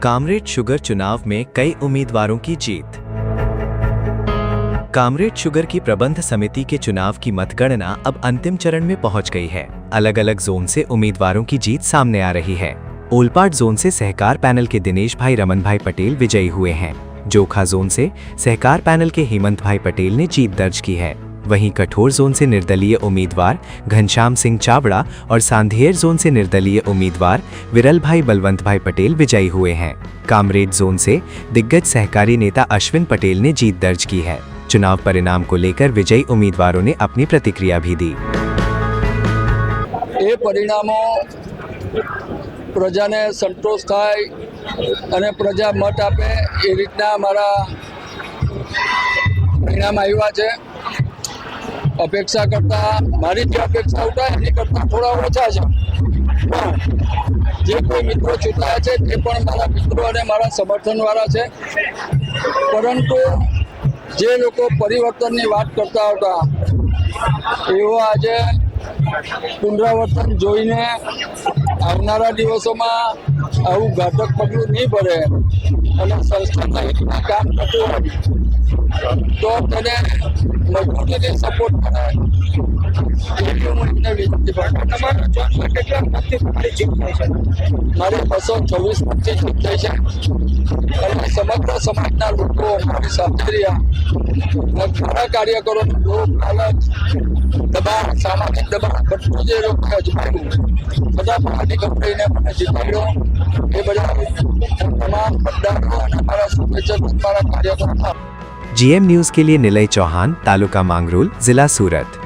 Kamrej sugar चुनाव में कई उम्मीदवारों की जीत। कामरेज शुगर की प्रबंध समिति के चुनाव की मतगणना अब अंतिम चरण में पहुंच गई है। अलग अलग जोन से उम्मीदवारों की जीत सामने आ रही है। ओलपाट जोन से सहकार पैनल के दिनेश भाई रमन भाई पटेल विजयी हुए हैं। जोखा जोन से सहकार पैनल के हेमंत भाई पटेल ने जीत दर्ज की है। वहीं कठोर जोन से निर्दलीय उम्मीदवार घनश्याम सिंह चावड़ा और सांधियर जोन से निर्दलीय उम्मीदवार विरल भाई बलवंत भाई पटेल विजयी हुए हैं। कामरेज जोन से दिग्गज सहकारी नेता अश्विन पटेल ने जीत दर्ज की है। चुनाव परिणाम को लेकर विजयी उम्मीदवारों ने अपनी प्रतिक्रिया भी दी। ये परिणामों प्रजा ने संतोष थाय અને પ્રજા મત આપે એ રીતના અમારા પરિણામ આવ્યા છે। અપેક્ષા કરતા મારી જે અપેક્ષા હતા એની કરતા થોડા ઓછા છે। જે કોઈ મિત્રો ચૂંટાયા છે તે પણ મારા મિત્રો અને મારા સમર્થનવાળા છે, પરંતુ જે લોકો પરિવર્તનની વાત કરતા હતા એવો આજે પુનરાવર્તન જોઈને આવનારા દિવસોમાં આવું ઘાતક પગલું નહીં ભરે અને સંસ્થાના હિતમાં કામ કરતું હોય તો તેને મજબૂતીથી સપોર્ટ કરે એવી હું એમને વિનંતી કરું। મારી 226 જીત થઈ છે અને સમગ્ર સમાજના લોકો મારી સાથે રહ્યા। ઘણા કાર્યકરોનું લોક લાલચ દબાણ, સામાજિક દબાણ બધું જે લોકો અજમાવ્યું બધા પાર્ટી કંપનીને મને જીતાડ્યો એ બધા તમામ મતદારો અને મારા શુભેચ્છક મારા કાર્યકર્તા। जीएम न्यूज के लिए निलय चौहान, तालुका मांगरोल, जिला सूरत।